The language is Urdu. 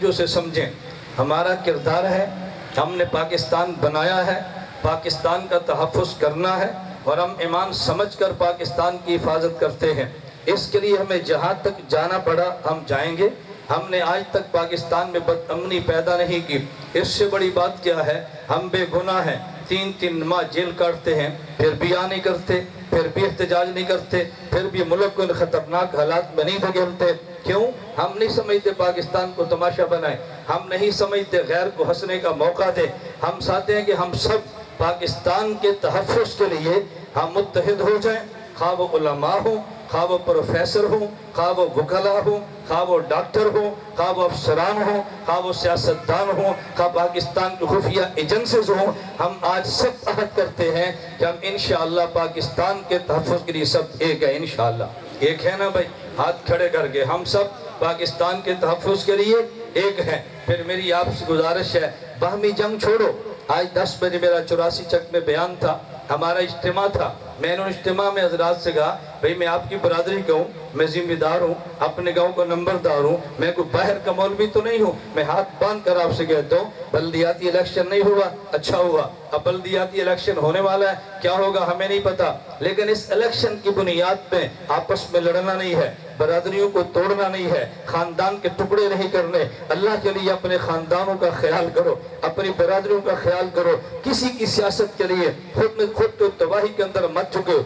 توجہ سے سمجھیں. ہمارا کردار ہے، ہم نے پاکستان بنایا ہے، پاکستان کا تحفظ کرنا ہے، اور ہم ایمان سمجھ کر پاکستان کی حفاظت کرتے ہیں. اس کے لیے ہمیں جہاں تک جانا پڑا ہم جائیں گے. ہم نے آج تک پاکستان میں بد امنی پیدا نہیں کی. اس سے بڑی بات کیا ہے، ہم بے گناہ ہیں. 3 ماہ جیل کاٹتے ہیں، پھر بھی نہیں کرتے، پھر بھی احتجاج نہیں کرتے، پھر بھی ملک کو ان خطرناک حالات میں نہیں دھکیلتے. کیوں؟ ہم نہیں سمجھتے پاکستان کو تماشا بنائیں، ہم نہیں سمجھتے غیر کو ہنسنے کا موقع دیں. ہم چاہتے ہیں کہ ہم سب پاکستان کے تحفظ کے لیے ہم متحد ہو جائیں. خواہ وہ علماء ہوں، خواہ وہ پروفیسر ہوں، خواہ وہ وکلاء ہوں، خواہ وہ ڈاکٹر ہوں، خواہ وہ افسران ہوں، خواہ وہ سیاستدان ہوں، خواہ پاکستان کی خفیہ ایجنسیز ہوں. ہم آج سب عہد کرتے ہیں کہ ہم انشاءاللہ پاکستان کے تحفظ کے لیے سب ایک ہے. انشاءاللہ ایک ہے نا بھائی؟ ہاتھ کھڑے کر کے ہم سب پاکستان کے تحفظ کے لیے ایک ہیں. پھر میری آپ سے گزارش ہے، باہمی جنگ چھوڑو. آج 10 بجے میرا 84 چک میں بیان تھا، ہمارا اجتماع تھا. میں نے اجتماع میں حضرات سے کہا، بھئی میں آپ کی برادری کا ہوں، میں ذمہ دار ہوں، اپنے گاؤں کا نمبردار ہوں، میں کوئی باہر کا مولوی تو نہیں ہوں. میں ہاتھ باندھ کر آپ سے کہتا ہوں، بلدیاتی الیکشن نہیں ہوا، اچھا ہوا. اب بلدیاتی الیکشن ہونے والا ہے، کیا ہوگا ہمیں نہیں پتا. لیکن اس الیکشن کی بنیاد پہ آپس میں لڑنا نہیں ہے، برادریوں کو توڑنا نہیں ہے، خاندان کے ٹکڑے نہیں کرنے. اللہ کے لیے اپنے خاندانوں کا خیال کرو، اپنی برادریوں کا خیال کرو. کسی کی سیاست کے لیے خود تو تباہی کے اندر مت جھکو.